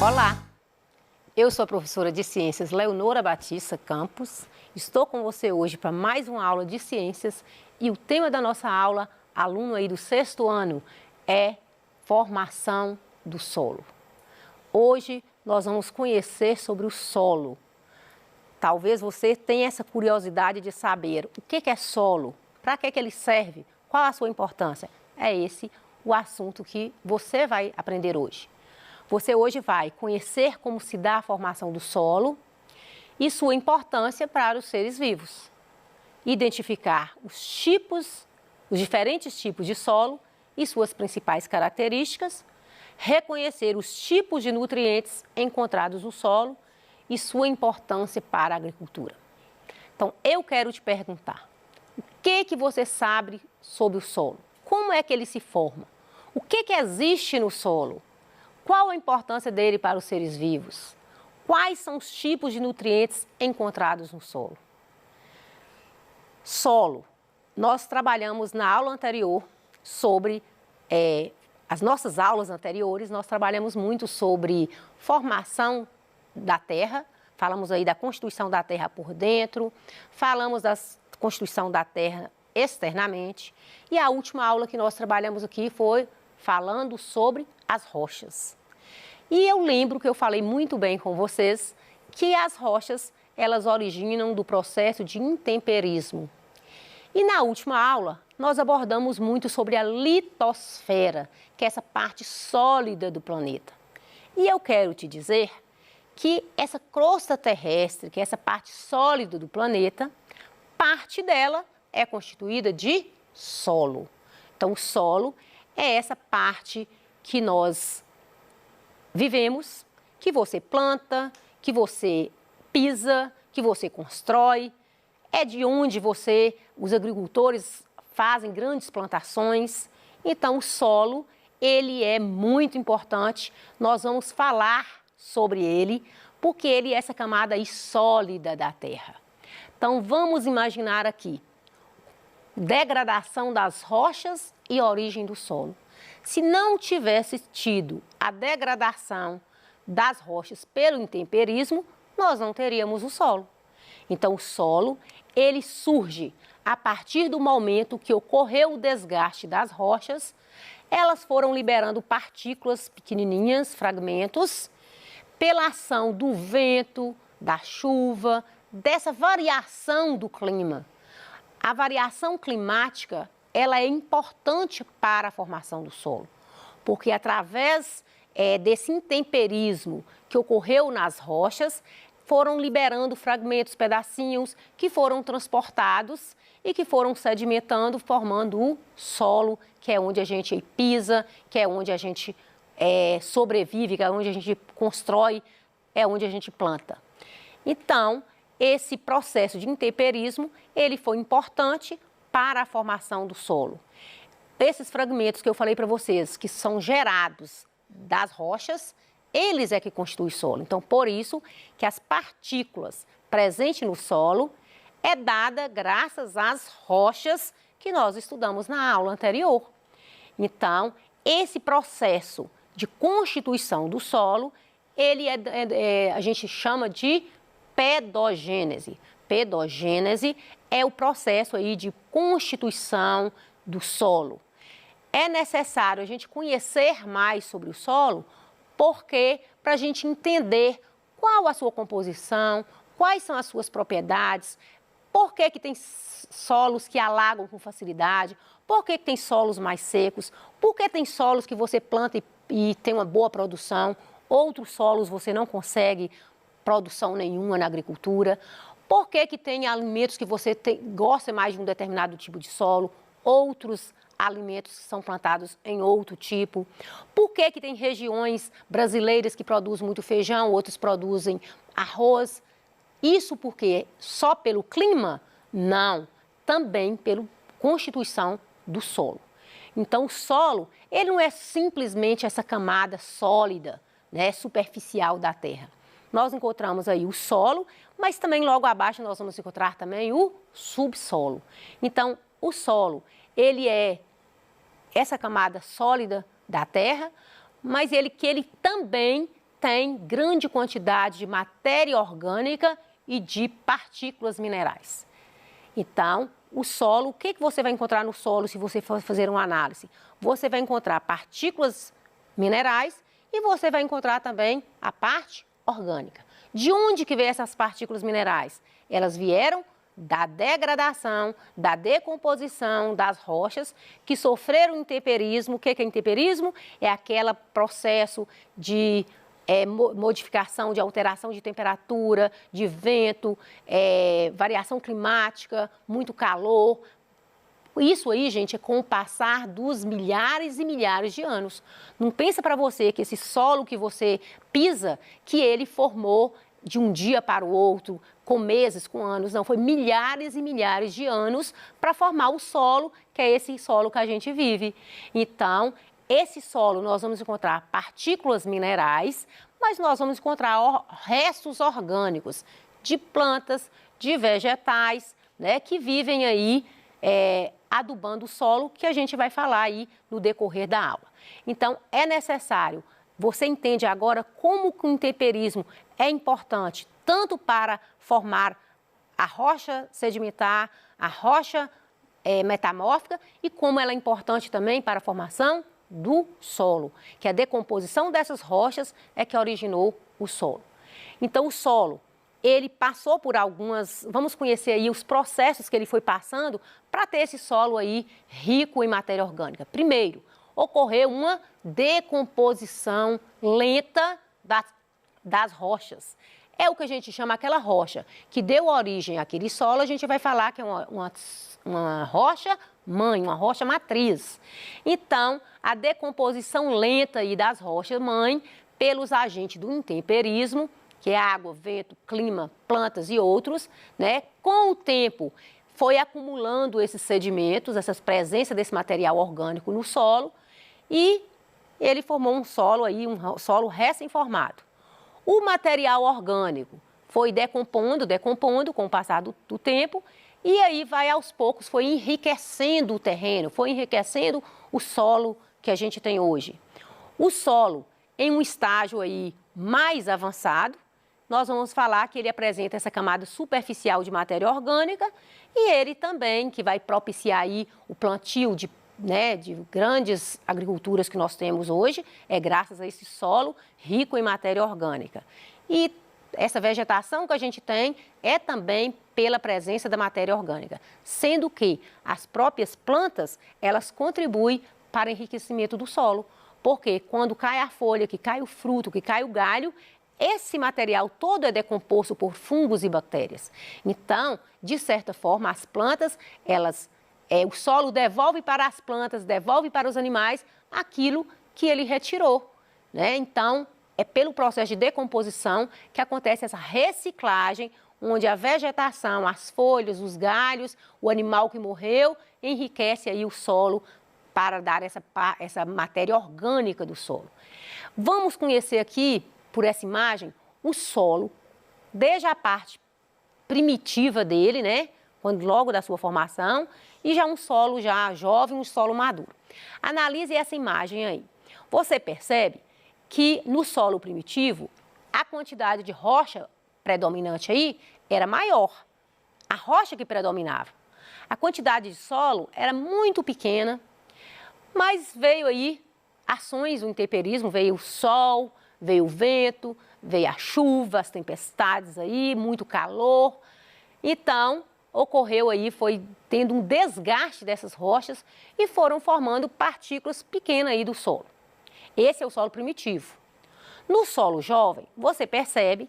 Olá, eu sou a professora de Ciências Leonora Batista Campos. Estou com você hoje para mais uma aula de Ciências e o tema da nossa aula, aluno aí do 6º ano, é formação do solo. Hoje nós vamos conhecer sobre o solo. Talvez você tenha essa curiosidade de saber o que é solo, para que ele serve, qual a sua importância. É esse o assunto que você vai aprender hoje. Você hoje vai conhecer como se dá a formação do solo e sua importância para os seres vivos. Identificar os diferentes tipos de solo e suas principais características, reconhecer os tipos de nutrientes encontrados no solo e sua importância para a agricultura. Então, eu quero te perguntar, o que você sabe sobre o solo? Como é que ele se forma? O que existe no solo? Qual a importância dele para os seres vivos? Quais são os tipos de nutrientes encontrados no solo? Solo. Nós trabalhamos na aula anterior sobre, as nossas aulas anteriores, nós trabalhamos muito sobre formação da terra, falamos aí da constituição da terra por dentro, falamos da constituição da terra externamente, e a última aula que nós trabalhamos aqui foi falando sobre as rochas. E eu lembro que eu falei muito bem com vocês que as rochas, elas originam do processo de intemperismo. E na última aula, nós abordamos muito sobre a litosfera, que é essa parte sólida do planeta. E eu quero te dizer que essa crosta terrestre, que é essa parte sólida do planeta, parte dela é constituída de solo. Então, o solo é essa parte que nós vivemos, que você planta, que você pisa, que você constrói. É de onde os agricultores fazem grandes plantações. Então, o solo, ele é muito importante. Nós vamos falar sobre ele, porque ele é essa camada aí sólida da terra. Então, vamos imaginar aqui degradação das rochas e origem do solo. Se não tivesse tido a degradação das rochas pelo intemperismo, nós não teríamos o solo. Então, o solo, ele surge a partir do momento que ocorreu o desgaste das rochas, elas foram liberando partículas pequenininhas, fragmentos, pela ação do vento, da chuva, dessa variação do clima. A variação climática, ela é importante para a formação do solo, porque através desse intemperismo que ocorreu nas rochas, foram liberando fragmentos, pedacinhos que foram transportados e que foram sedimentando, formando o solo, que é onde a gente pisa, que é onde a gente sobrevive, que é onde a gente constrói, é onde a gente planta. Então, esse processo de intemperismo, ele foi importante para a formação do solo. Esses fragmentos que eu falei para vocês, que são gerados das rochas, eles é que constituem o solo. Então, por isso que as partículas presentes no solo é dada graças às rochas que nós estudamos na aula anterior. Então, esse processo de constituição do solo, ele a gente chama de pedogênese. Pedogênese é o processo aí de constituição do solo. É necessário a gente conhecer mais sobre o solo, porque para a gente entender qual a sua composição, quais são as suas propriedades, por que tem solos que alagam com facilidade, por que tem solos mais secos, por que tem solos que você planta e tem uma boa produção, outros solos você não consegue produção nenhuma na agricultura, por que tem alimentos que você gosta mais de um determinado tipo de solo, outros alimentos que são plantados em outro tipo, por que tem regiões brasileiras que produzem muito feijão, outros produzem arroz. Isso porque só pelo clima? Não, também pela constituição do solo. Então, o solo, ele não é simplesmente essa camada sólida, né, superficial da terra. Nós encontramos aí o solo, mas também logo abaixo nós vamos encontrar também o subsolo. Então, o solo, ele é essa camada sólida da terra, mas ele também tem grande quantidade de matéria orgânica e de partículas minerais. Então, o solo, o que você vai encontrar no solo se você for fazer uma análise? Você vai encontrar partículas minerais e você vai encontrar também a parte orgânica. De onde que veio essas partículas minerais? Elas vieram da degradação, da decomposição das rochas que sofreram intemperismo. O que é intemperismo? É aquele processo de modificação, de alteração de temperatura, de vento, variação climática, muito calor. Isso aí, gente, é com o passar dos milhares e milhares de anos. Não pensa para você que esse solo que você pisa, que ele formou de um dia para o outro, com meses, com anos, não. Foi milhares e milhares de anos para formar o solo, que é esse solo que a gente vive. Então, esse solo nós vamos encontrar partículas minerais, mas nós vamos encontrar restos orgânicos de plantas, de vegetais, né, que vivem aí adubando o solo, que a gente vai falar aí no decorrer da aula. Então, é necessário, você entende agora como que o intemperismo é importante, tanto para formar a rocha sedimentar, a rocha metamórfica, e como ela é importante também para a formação do solo, que a decomposição dessas rochas é que originou o solo. Então, o solo, ele passou por vamos conhecer aí os processos que ele foi passando para ter esse solo aí rico em matéria orgânica. Primeiro, ocorreu uma decomposição lenta das rochas. É o que a gente chama aquela rocha que deu origem àquele solo, a gente vai falar que é uma rocha mãe, uma rocha matriz. Então, a decomposição lenta aí das rochas mãe pelos agentes do intemperismo, que é água, vento, clima, plantas e outros, né? Com o tempo, foi acumulando esses sedimentos, essas presenças desse material orgânico no solo, e ele formou um solo aí, um solo recém-formado. O material orgânico foi decompondo com o passar do tempo, e aí vai aos poucos, foi enriquecendo o terreno, foi enriquecendo o solo que a gente tem hoje. O solo, em um estágio aí mais avançado, nós vamos falar que ele apresenta essa camada superficial de matéria orgânica e ele também, que vai propiciar aí o plantio de grandes agriculturas que nós temos hoje, é graças a esse solo rico em matéria orgânica. E essa vegetação que a gente tem é também pela presença da matéria orgânica, sendo que as próprias plantas, elas contribuem para o enriquecimento do solo, porque quando cai a folha, que cai o fruto, que cai o galho, esse material todo é decomposto por fungos e bactérias. Então, de certa forma, as plantas, o solo devolve para as plantas, devolve para os animais aquilo que ele retirou, né? Então, é pelo processo de decomposição que acontece essa reciclagem, onde a vegetação, as folhas, os galhos, o animal que morreu, enriquece aí o solo para dar essa matéria orgânica do solo. Vamos conhecer aqui, por essa imagem, o solo, desde a parte primitiva dele, né? Logo da sua formação, e já um solo já jovem, um solo maduro. Analise essa imagem aí. Você percebe que no solo primitivo, a quantidade de rocha predominante aí era maior. A rocha que predominava. A quantidade de solo era muito pequena, mas veio aí ações do intemperismo, veio o sol, veio o vento, veio a chuva, as tempestades aí, muito calor. Então, ocorreu aí, foi tendo um desgaste dessas rochas e foram formando partículas pequenas aí do solo. Esse é o solo primitivo. No solo jovem, você percebe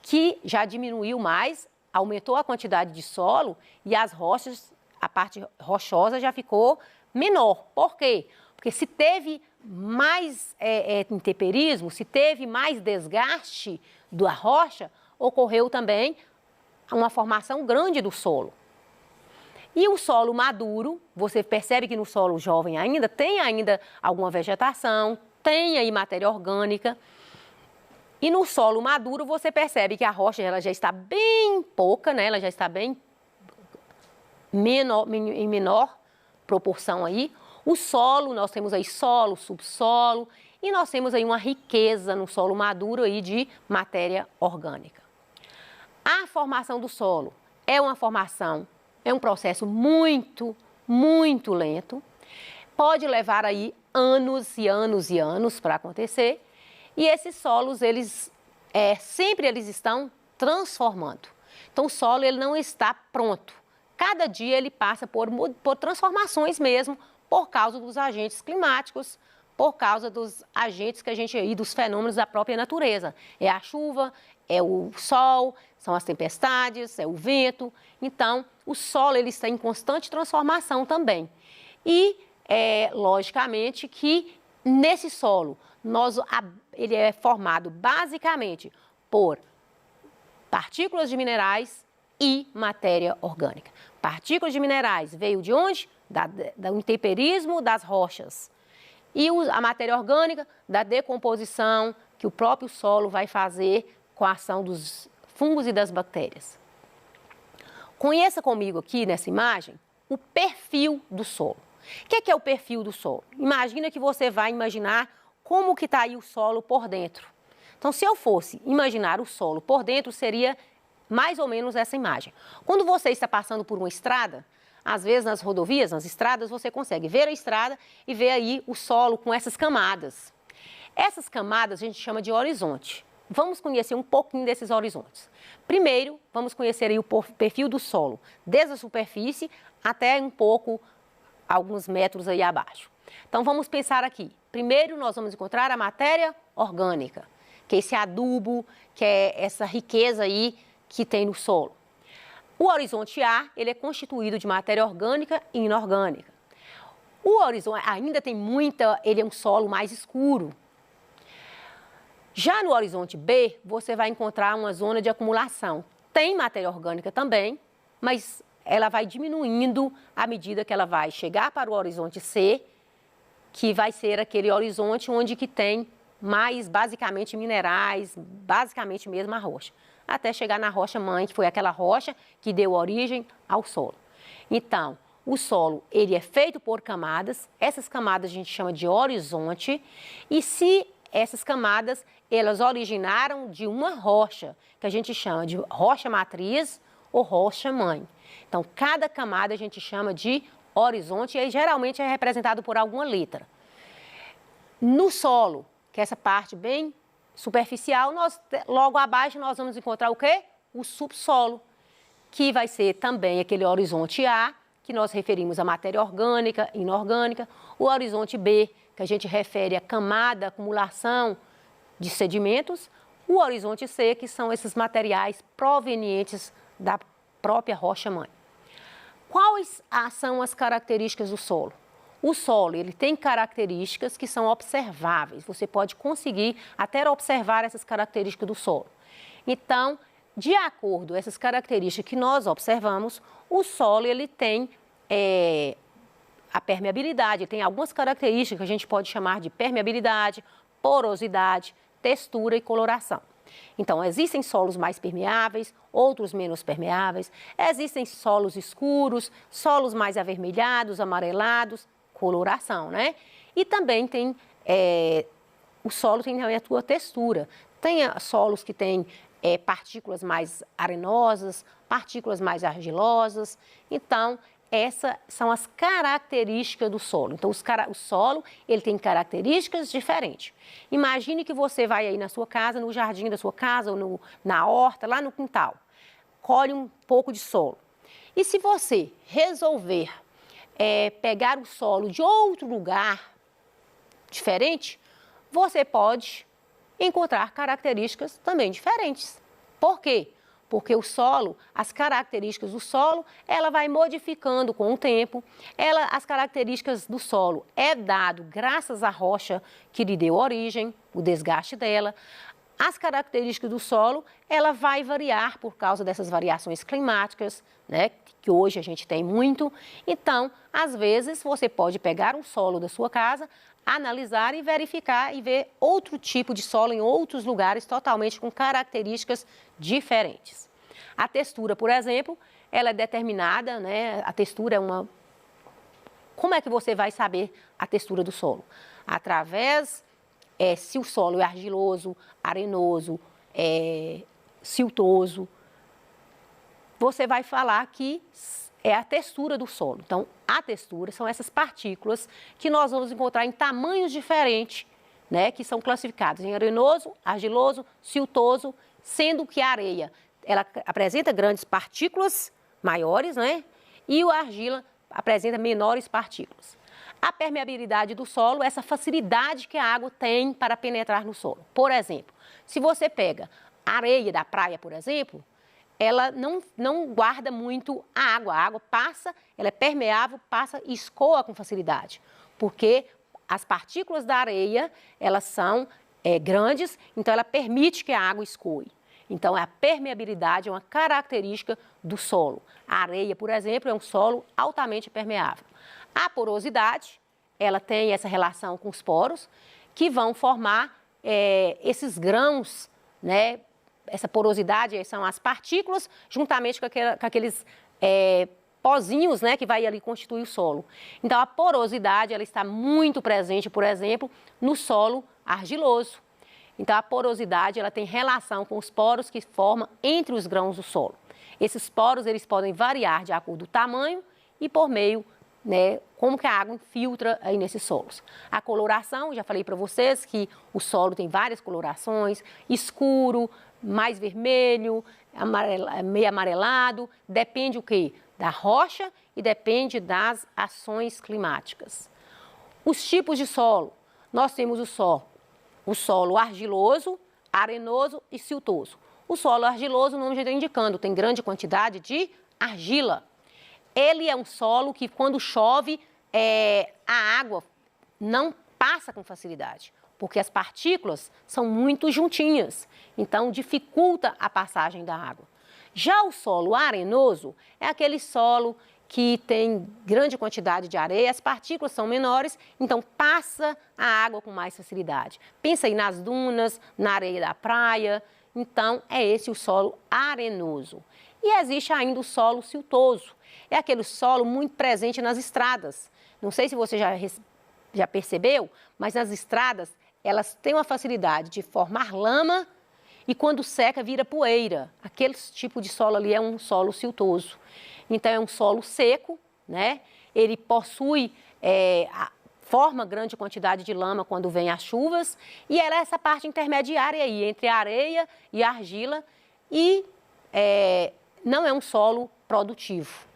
que já diminuiu mais, aumentou a quantidade de solo e as rochas, a parte rochosa já ficou menor. Por quê? Porque se teve mais intemperismo, se teve mais desgaste da rocha, ocorreu também uma formação grande do solo. E o solo maduro, você percebe que no solo jovem tem ainda alguma vegetação, tem aí matéria orgânica. E no solo maduro você percebe que a rocha ela já está bem pouca, né? Ela já está bem em menor proporção aí. O solo, nós temos aí solo, subsolo, e nós temos aí uma riqueza no solo maduro aí de matéria orgânica. A formação do solo é um processo muito lento, pode levar aí anos e anos e anos para acontecer, e esses solos, sempre eles estão transformando. Então, o solo ele não está pronto. Cada dia ele passa por transformações mesmo, por causa dos agentes climáticos, por causa dos agentes que a gente aí, dos fenômenos da própria natureza. É a chuva, é o sol, são as tempestades, é o vento. Então, o solo ele está em constante transformação também. E, logicamente, que nesse solo, ele é formado basicamente por partículas de minerais e matéria orgânica. Partículas de minerais veio de onde? Do intemperismo das rochas. E a matéria orgânica da decomposição que o próprio solo vai fazer com a ação dos fungos e das bactérias. Conheça comigo aqui nessa imagem o perfil do solo. O que é o perfil do solo? Imagina que você vai imaginar como que está aí o solo por dentro. Então, se eu fosse imaginar o solo por dentro, seria mais ou menos essa imagem. Quando você está passando por uma estrada, às vezes nas rodovias, nas estradas, você consegue ver a estrada e ver aí o solo com essas camadas. Essas camadas a gente chama de horizonte. Vamos conhecer um pouquinho desses horizontes. Primeiro, vamos conhecer aí o perfil do solo, desde a superfície até alguns metros aí abaixo. Então, vamos pensar aqui. Primeiro, nós vamos encontrar a matéria orgânica, que é esse adubo, que é essa riqueza aí que tem no solo. O horizonte A, ele é constituído de matéria orgânica e inorgânica. O horizonte ainda tem ele é um solo mais escuro. Já no horizonte B, você vai encontrar uma zona de acumulação. Tem matéria orgânica também, mas ela vai diminuindo à medida que ela vai chegar para o horizonte C, que vai ser aquele horizonte onde que tem mais basicamente minerais, basicamente mesmo a rocha, até chegar na rocha mãe, que foi aquela rocha que deu origem ao solo. Então, o solo ele é feito por camadas, essas camadas a gente chama de horizonte, e se essas camadas elas originaram de uma rocha, que a gente chama de rocha matriz ou rocha mãe. Então, cada camada a gente chama de horizonte e geralmente é representado por alguma letra. No solo, que é essa parte bem superficial, logo abaixo nós vamos encontrar o quê? O subsolo, que vai ser também aquele horizonte A, que nós referimos à matéria orgânica, inorgânica, o horizonte B, que a gente refere à camada, acumulação de sedimentos, o horizonte C, que são esses materiais provenientes da própria rocha-mãe. Quais são as características do solo? O solo ele tem características que são observáveis, você pode conseguir até observar essas características do solo. Então, de acordo com essas características que nós observamos, o solo ele tem a permeabilidade, tem algumas características que a gente pode chamar de permeabilidade, porosidade, textura e coloração. Então, existem solos mais permeáveis, outros menos permeáveis, existem solos escuros, solos mais avermelhados, amarelados, coloração, né? E também tem, o solo tem também a sua textura. Tem solos que têm partículas mais arenosas, partículas mais argilosas. Então, essas são as características do solo. Então, o solo ele tem características diferentes. Imagine que você vai aí na sua casa, no jardim da sua casa, ou na horta, lá no quintal. Colhe um pouco de solo. E se você resolver pegar o solo de outro lugar diferente, você pode encontrar características também diferentes. Por quê? Porque o solo, as características do solo, ela vai modificando com o tempo. As características do solo é dado graças à rocha que lhe deu origem, o desgaste dela. As características do solo, ela vai variar por causa dessas variações climáticas, né, que hoje a gente tem muito. Então, às vezes, você pode pegar um solo da sua casa, analisar e verificar e ver outro tipo de solo em outros lugares totalmente com características diferentes. A textura, por exemplo, ela é determinada, né? A textura é uma... Como é que você vai saber a textura do solo? Através se o solo é argiloso, arenoso, siltoso, você vai falar que é a textura do solo. Então, a textura são essas partículas que nós vamos encontrar em tamanhos diferentes, né, que são classificados em arenoso, argiloso, siltoso, sendo que a areia, ela apresenta grandes partículas maiores, né, e a argila apresenta menores partículas. A permeabilidade do solo, essa facilidade que a água tem para penetrar no solo. Por exemplo, se você pega a areia da praia, por exemplo, ela não guarda muito a água passa, ela é permeável, passa e escoa com facilidade, porque as partículas da areia, elas são grandes, então ela permite que a água escoe. Então, a permeabilidade é uma característica do solo. A areia, por exemplo, é um solo altamente permeável. A porosidade, ela tem essa relação com os poros, que vão formar esses grãos, né? Essa porosidade são as partículas, juntamente com aqueles pozinhos, né, que vai ali constituir o solo. Então, a porosidade, ela está muito presente, por exemplo, no solo argiloso. Então, a porosidade, ela tem relação com os poros que formam entre os grãos do solo. Esses poros, eles podem variar de acordo com o tamanho e por meio, né, como que a água infiltra aí nesses solos. A coloração, já falei para vocês que o solo tem várias colorações, escuro, mais vermelho, meio amarelado, depende o quê? Da rocha e depende das ações climáticas. Os tipos de solo, nós temos o solo argiloso, arenoso e siltoso. O solo argiloso, o nome já está indicando, tem grande quantidade de argila. Ele é um solo que quando chove, a água não passa com facilidade, porque as partículas são muito juntinhas, então dificulta a passagem da água. Já o solo arenoso é aquele solo que tem grande quantidade de areia, as partículas são menores, então passa a água com mais facilidade. Pensa aí nas dunas, na areia da praia, então é esse o solo arenoso. E existe ainda o solo siltoso, é aquele solo muito presente nas estradas. Não sei se você já percebeu, mas nas estradas elas têm uma facilidade de formar lama e quando seca vira poeira. Aquele tipo de solo ali é um solo siltoso. Então é um solo seco, né? Ele possui, forma grande quantidade de lama quando vem as chuvas e ela é essa parte intermediária aí entre a areia e a argila e não é um solo produtivo.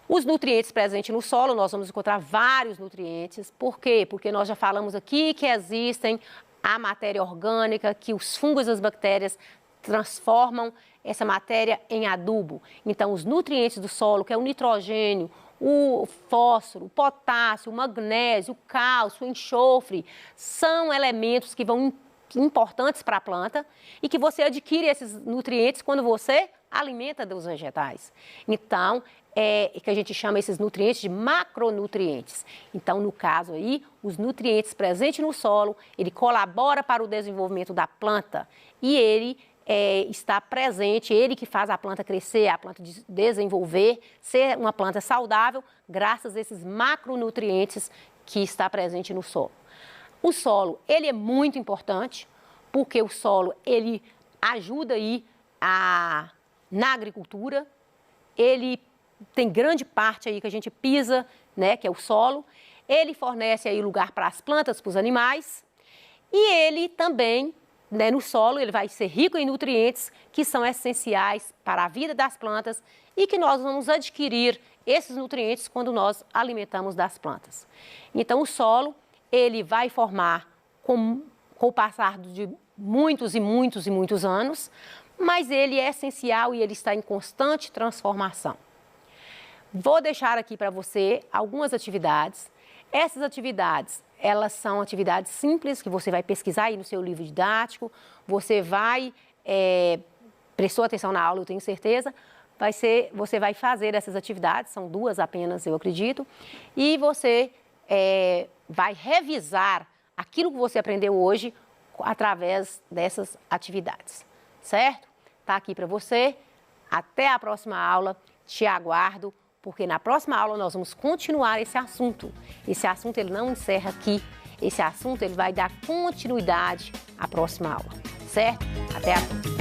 Os nutrientes presentes no solo, nós vamos encontrar vários nutrientes. Por quê? Porque nós já falamos aqui que existem a matéria orgânica, que os fungos e as bactérias transformam essa matéria em adubo. Então, os nutrientes do solo, que é o nitrogênio, o fósforo, o potássio, o magnésio, o cálcio, o enxofre, são elementos que vão importantes para a planta e que você adquire esses nutrientes quando você alimenta dos vegetais. Então, que a gente chama esses nutrientes de macronutrientes. Então, no caso aí, os nutrientes presentes no solo, ele colabora para o desenvolvimento da planta e ele está presente, ele que faz a planta crescer, a planta desenvolver, ser uma planta saudável, graças a esses macronutrientes que está presente no solo. O solo, ele é muito importante, porque o solo, ele ajuda aí na agricultura, ele tem grande parte aí que a gente pisa, né, que é o solo. Ele fornece aí lugar para as plantas, para os animais. E ele também, né, no solo, ele vai ser rico em nutrientes que são essenciais para a vida das plantas e que nós vamos adquirir esses nutrientes quando nós alimentamos das plantas. Então, o solo, ele vai formar com o passar de muitos e muitos e muitos anos, mas ele é essencial e ele está em constante transformação. Vou deixar aqui para você algumas atividades. Essas atividades, elas são atividades simples que você vai pesquisar aí no seu livro didático. Você vai, prestou atenção na aula, eu tenho certeza, você vai fazer essas atividades, são 2 apenas, eu acredito, e você vai revisar aquilo que você aprendeu hoje através dessas atividades, certo? Está aqui para você. Até a próxima aula, te aguardo. Porque na próxima aula nós vamos continuar esse assunto. Esse assunto ele não encerra aqui, esse assunto ele vai dar continuidade à próxima aula, certo? Até a próxima.